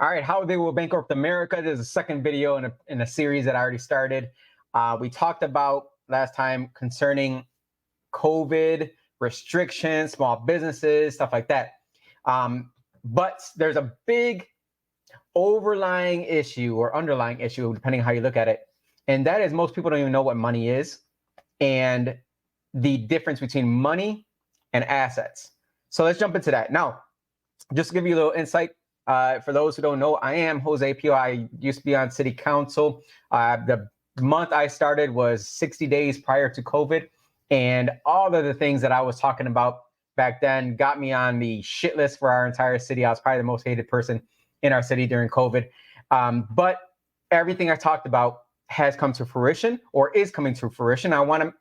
All right, how they will bankrupt America. This is the second video in a series that I already started. We talked about last time concerning COVID restrictions, small businesses, stuff like that. But there's a big overlying issue or underlying issue, depending on how you look at it. And that is most people don't even know what money is and the difference between money and assets. So let's jump into that. Now, just to give you a little insight, for those who don't know, I am Jose Pio. I used to be on city council. The month I started was 60 days prior to COVID. And all of the things that I was talking about back then got me on the shit list for our entire city. I was probably the most hated person in our city during COVID. But everything I talked about has come to fruition or is coming to fruition. I want to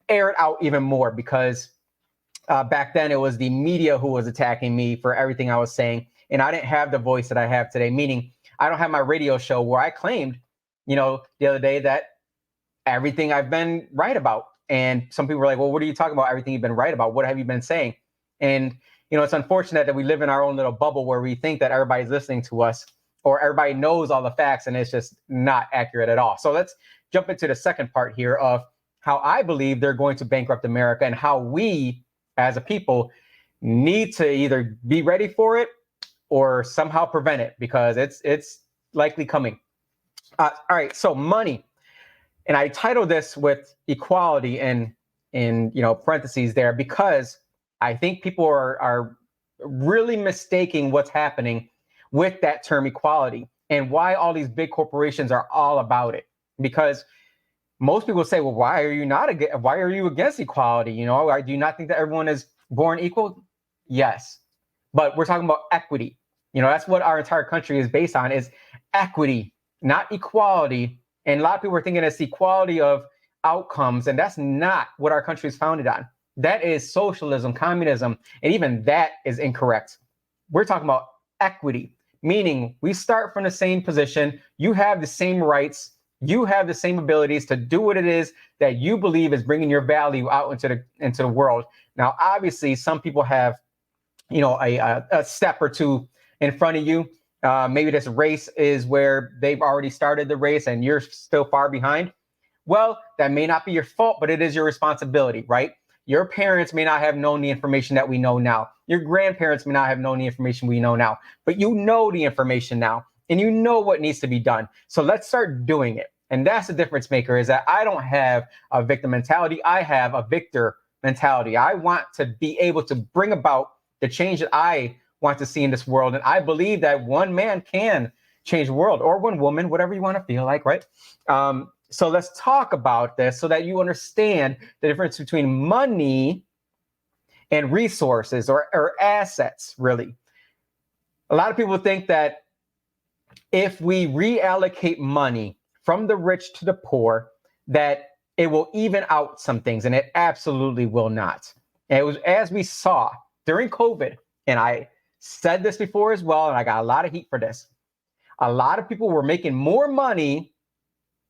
air it out even more because back then it was the media who was attacking me for everything I was saying. And I didn't have the voice that I have today, meaning I don't have my radio show where I claimed, the other day that everything I've been right about. And some people were like, well, what are you talking about? Everything you've been right about. What have you been saying? And, it's unfortunate that we live in our own little bubble where we think that everybody's listening to us or everybody knows all the facts, and it's just not accurate at all. So let's jump into the second part here of how I believe they're going to bankrupt America and how we as a people need to either be ready for it or somehow prevent it, because it's likely coming. All right, so money. And I titled this with equality in parentheses there, because I think people are really mistaking what's happening with that term equality and why all these big corporations are all about it. Because most people say, well, why are you against equality? Do you not think that everyone is born equal? Yes. But we're talking about equity. That's what our entire country is based on, is equity, not equality. And a lot of people are thinking it's equality of outcomes, and that's not what our country is founded on. That is socialism, communism, and even that is incorrect. We're talking about equity, meaning we start from the same position. You have the same rights. You have the same abilities to do what it is that you believe is bringing your value out into the world. Now, obviously, some people have, a step or two in front of you. Maybe this race is where they've already started the race and you're still far behind. Well, that may not be your fault, but it is your responsibility, right? Your parents may not have known the information that we know now. Your grandparents may not have known the information we know now, but you know the information now and you know what needs to be done. So let's start doing it. And that's the difference maker, is that I don't have a victim mentality. I have a victor mentality. I want to be able to bring about the change that I want to see in this world. And I believe that one man can change the world, or one woman, whatever you want to feel like, right? So let's talk about this so that you understand the difference between money and resources or assets, really. A lot of people think that if we reallocate money from the rich to the poor, that it will even out some things, and it absolutely will not. And it was, as we saw during COVID, and I said this before as well, and I got a lot of heat for this. A lot of people were making more money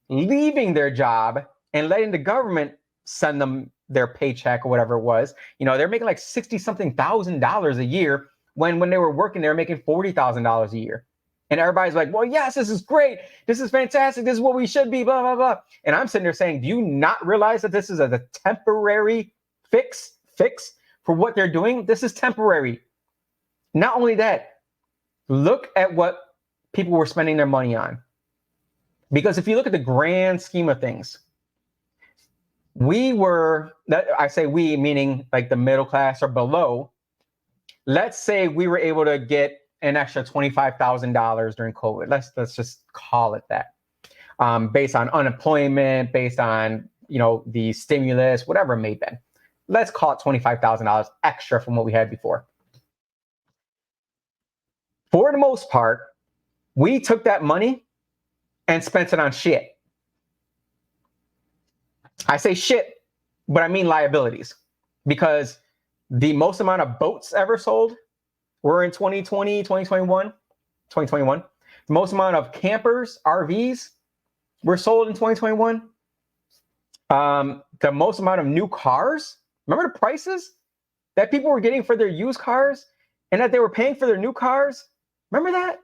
leaving their job and letting the government send them their paycheck or whatever it was. They're making like $60-something thousand a year when they were working, they were making $40,000 a year. And everybody's like, well, yes, this is great. This is fantastic. This is what we should be, blah, blah, blah. And I'm sitting there saying, do you not realize that this is a temporary fix for what they're doing? This is temporary. Not only that, look at what people were spending their money on. Because if you look at the grand scheme of things, I say we, meaning like the middle class or below, let's say we were able to get an extra $25,000 during COVID. Let's just call it that. Based on unemployment, based on, the stimulus, whatever it may have been. Let's call it $25,000 extra from what we had before. For the most part, we took that money and spent it on shit. I say shit, but I mean liabilities, because the most amount of boats ever sold were in 2020, 2021. The most amount of campers, RVs, were sold in 2021. The most amount of new cars. Remember the prices that people were getting for their used cars and that they were paying for their new cars? Remember that?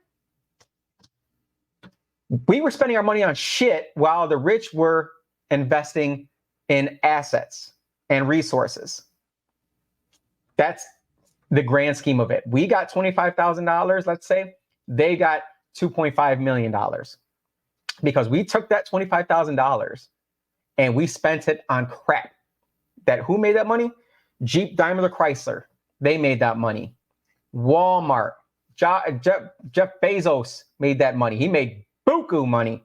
We were spending our money on shit while the rich were investing in assets and resources. That's the grand scheme of it. We got $25,000, let's say. They got $2.5 million because we took that $25,000 and we spent it on crap. That who made that money? Jeep, Daimler, Chrysler. They made that money. Walmart, Jeff Bezos made that money. He made buku money.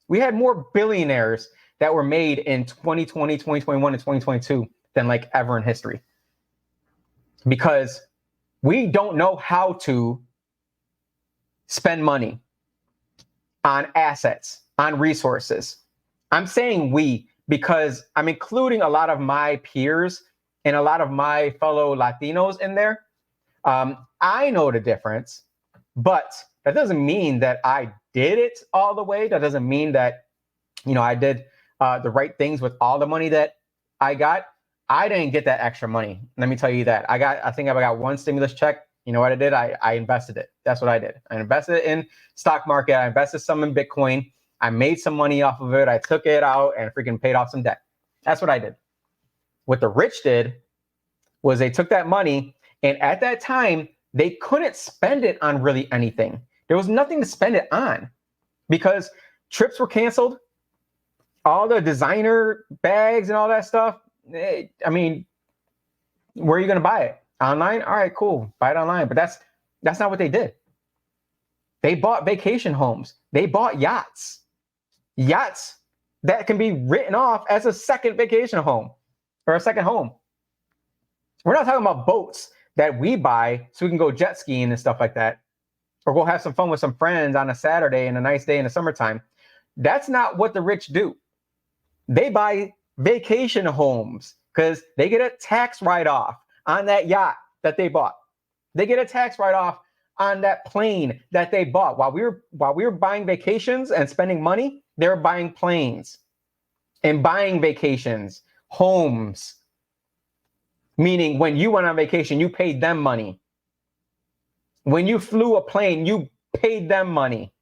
We had more billionaires that were made in 2020, 2021, and 2022 than like ever in history. Because we don't know how to spend money on assets, on resources. I'm saying we because I'm including a lot of my peers and a lot of my fellow Latinos in there. I know the difference, but that doesn't mean that I did it all the way. That doesn't mean that, I did the right things with all the money that I got. I didn't get that extra money. Let me tell you that. I think I got one stimulus check. You know what I did? I invested it. That's what I did. I invested it in stock market. I invested some in Bitcoin. I made some money off of it. I took it out and freaking paid off some debt. That's what I did. What the rich did was they took that money, and at that time, they couldn't spend it on really anything. There was nothing to spend it on because trips were canceled. All the designer bags and all that stuff. I mean, where are you going to buy it? Online? All right, cool. Buy it online. But that's not what they did. They bought vacation homes. They bought yachts. Yachts that can be written off as a second vacation home or a second home. We're not talking about boats that we buy so we can go jet skiing and stuff like that, or go have some fun with some friends on a Saturday and a nice day in the summertime. That's not what the rich do. They buy vacation homes because they get a tax write-off on that yacht that they bought. They get a tax write-off on that plane that they bought. While we were buying vacations and spending money, they were buying planes and buying vacations, homes. Meaning when you went on vacation, you paid them money. When you flew a plane, you paid them money.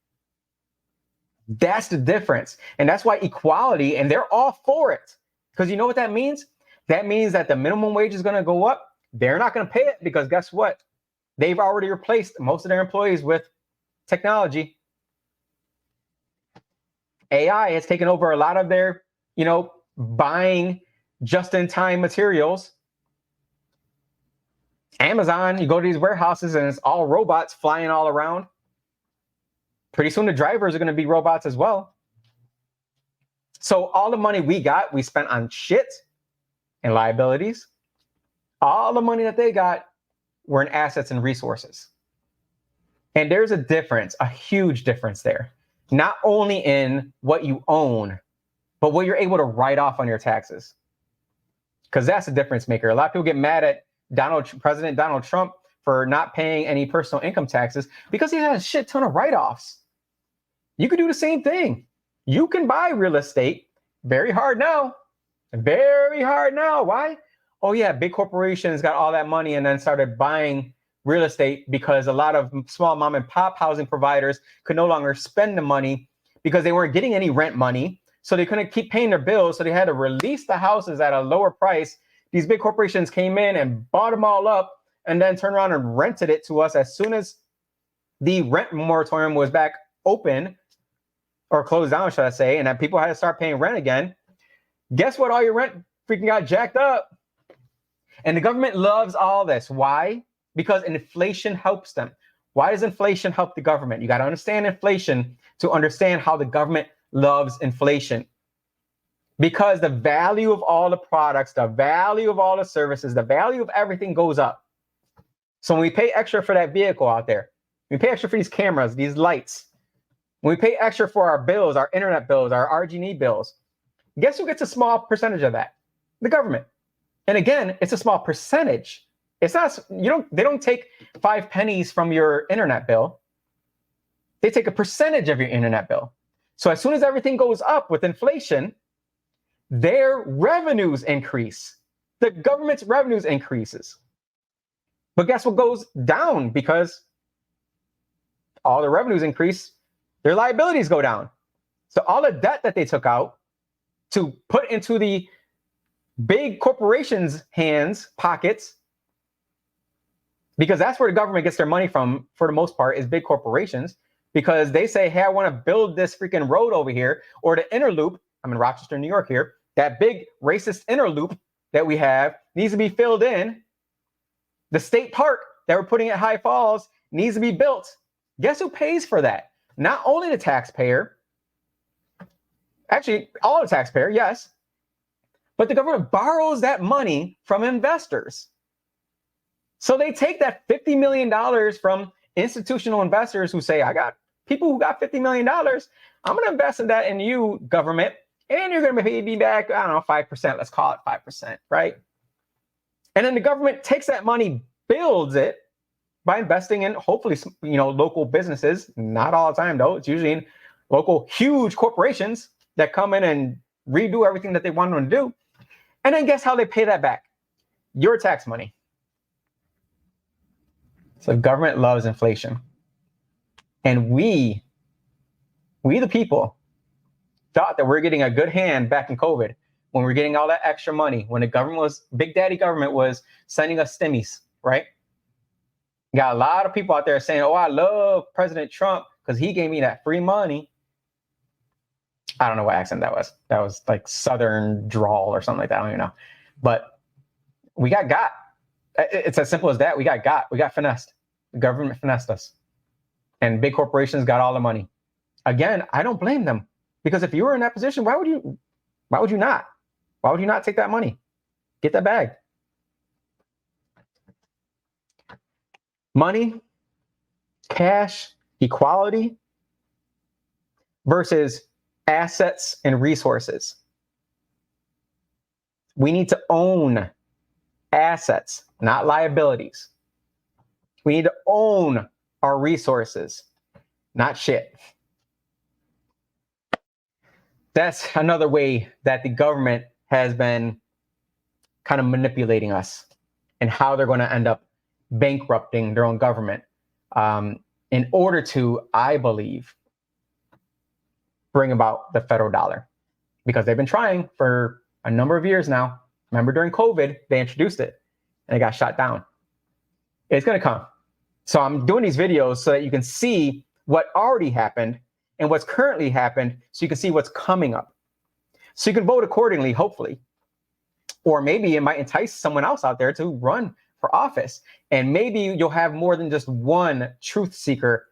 That's the difference. And that's why equality, and they're all for it. Because you know what that means? That means that the minimum wage is going to go up. They're not going to pay it because guess what? They've already replaced most of their employees with technology. AI has taken over a lot of their, buying just-in-time materials. Amazon, you go to these warehouses and it's all robots flying all around. Pretty soon the drivers are going to be robots as well. So all the money we got, we spent on shit and liabilities. All the money that they got were in assets and resources. And there's a difference, a huge difference there. Not only in what you own, but what you're able to write off on your taxes. Because that's a difference maker. A lot of people get mad at President Donald Trump for not paying any personal income taxes because he has a shit ton of write-offs. You could do the same thing. You can buy real estate. Very hard now. Very hard now. Why? Oh yeah, big corporations got all that money and then started buying real estate because a lot of small mom and pop housing providers could no longer spend the money because they weren't getting any rent money. So they couldn't keep paying their bills. So they had to release the houses at a lower price. These big corporations came in and bought them all up and then turned around and rented it to us as soon as the rent moratorium was back open, or closed down, should I say, and then people had to start paying rent again. Guess what? All your rent freaking got jacked up. And the government loves all this. Why? Because inflation helps them. Why does inflation help the government? You got to understand inflation to understand how the government loves inflation. Because the value of all the products, the value of all the services, the value of everything goes up. So when we pay extra for that vehicle out there, we pay extra for these cameras, these lights, when we pay extra for our bills, our internet bills, our RG&E bills, guess who gets a small percentage of that? The government. And again, it's a small percentage. It's not, they don't take 5 pennies from your internet bill. They take a percentage of your internet bill. So as soon as everything goes up with inflation, their revenues increase. The government's revenues increases. But guess what goes down? Because all the revenues increase, their liabilities go down. So all the debt that they took out to put into the big corporations' hands, pockets, because that's where the government gets their money from for the most part, is big corporations, because they say, hey, I want to build this freaking road over here, or the inner loop. I'm in Rochester, New York here. That big racist inner loop that we have needs to be filled in. The state park that we're putting at High Falls needs to be built. Guess who pays for that? Not only the taxpayer, actually all the taxpayer, yes, but the government borrows that money from investors. So they take that $50 million from institutional investors who say, I got people who got $50 million. I'm going to invest in that in you, government, and you're going to pay me back, I don't know, 5%. Let's call it 5%, right? And then the government takes that money, builds it by investing in, hopefully, local businesses. Not all the time, though. It's usually in local huge corporations that come in and redo everything that they want them to do. And then guess how they pay that back? Your tax money. So government loves inflation. And we the people, thought that we're getting a good hand back in COVID when we're getting all that extra money, when the Big Daddy government was sending us stimmies, right? Got a lot of people out there saying, oh, I love President Trump because he gave me that free money. I don't know what accent that was. That was like Southern drawl or something like that. I don't even know. But we got. It's as simple as that. We got finessed. The government finessed us. And big corporations got all the money. Again, I don't blame them. Because if you were in that position, why would you not? Why would you not take that money? Get that bag. Money, cash, equality versus assets and resources. We need to own assets, not liabilities. We need to own our resources, not shit. That's another way that the government has been kind of manipulating us and how they're going to end up bankrupting their own government in order to, I believe, bring about the federal dollar, because they've been trying for a number of years now. Remember, during COVID, they introduced it and it got shot down. It's going to come. So I'm doing these videos so that you can see what already happened and what's currently happened, so you can see what's coming up. So you can vote accordingly, hopefully. Or maybe it might entice someone else out there to run for office. And maybe you'll have more than just one truth seeker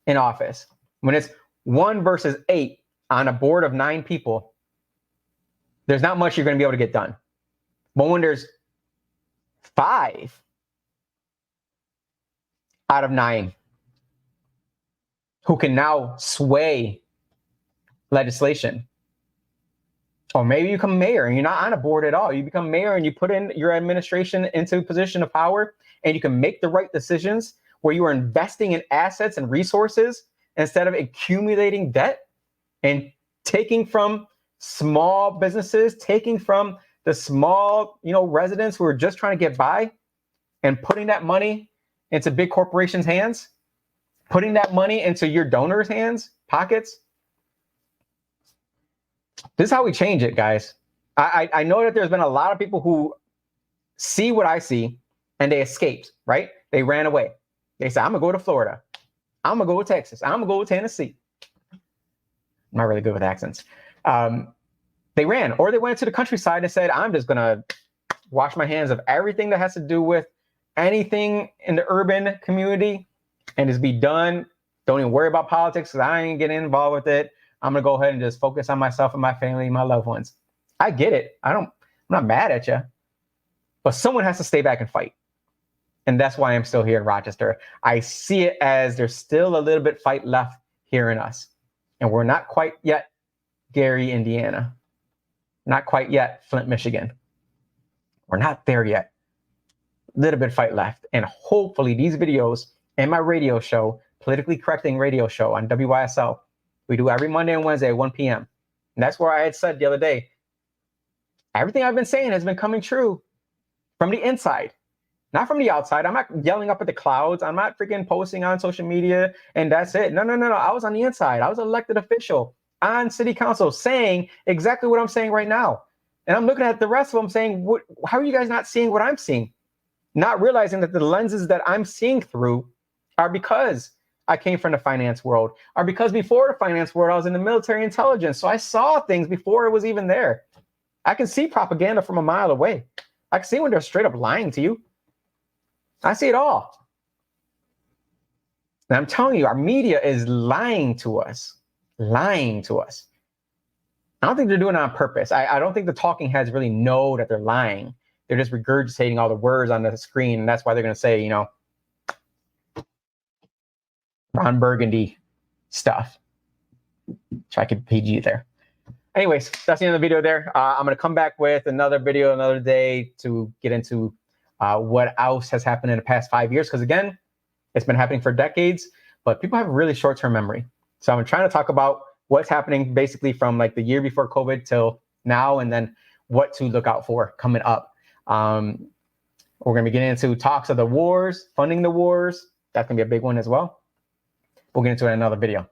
in office. When it's 1 versus 8 on a board of 9 people, there's not much you're going to be able to get done. But when there's 5 out of 9 who can now sway legislation, or maybe you become mayor and you're not on a board at all. You become mayor and you put in your administration into a position of power, and you can make the right decisions where you are investing in assets and resources instead of accumulating debt and taking from small businesses, taking from the small, residents who are just trying to get by, and putting that money into big corporations' hands, putting that money into your donors' hands, pockets. This is how we change it, guys. I know that there's been a lot of people who see what I see and they escaped, right? They ran away. They said, I'm going to go to Florida. I'm going to go to Texas. I'm going to go to Tennessee. I'm not really good with accents. They ran, or they went to the countryside and said, I'm just going to wash my hands of everything that has to do with anything in the urban community and just be done. Don't even worry about politics because I ain't getting involved with it. I'm going to go ahead and just focus on myself and my family and my loved ones. I get it. I'm not mad at you. But someone has to stay back and fight. And that's why I'm still here in Rochester. I see it as there's still a little bit fight left here in us. And we're not quite yet Gary, Indiana. Not quite yet Flint, Michigan. We're not there yet. A little bit fight left. And hopefully these videos and my radio show, Politically Correcting Radio Show on WYSL, we do every Monday and Wednesday at 1 p.m. And that's where I had said the other day, everything I've been saying has been coming true from the inside, not from the outside. I'm not yelling up at the clouds. I'm not freaking posting on social media and that's it. No. I was on the inside. I was an elected official. on city council saying exactly what I'm saying right now. And I'm looking at the rest of them saying, how are you guys not seeing what I'm seeing? Not realizing that the lenses that I'm seeing through are because I came from the finance world, are because before the finance world, I was in the military intelligence. So I saw things before it was even there. I can see propaganda from a mile away. I can see when they're straight up lying to you. I see it all. And I'm telling you, our media is lying to us, lying to us. I don't think they're doing it on purpose. I don't think the talking heads really know that they're lying. They're just regurgitating all the words on the screen. And that's why they're going to say, Ron Burgundy stuff. Try to keep PG there. Anyways, that's the end of the video there. I'm going to come back with another video another day to get into what else has happened in the past 5 years. Because again, it's been happening for decades, but people have a really short-term memory. So I'm trying to talk about what's happening basically from like the year before COVID till now, and then what to look out for coming up. We're going to be getting into talks of the wars, funding the wars. That's going to be a big one as well. We'll get into it in another video.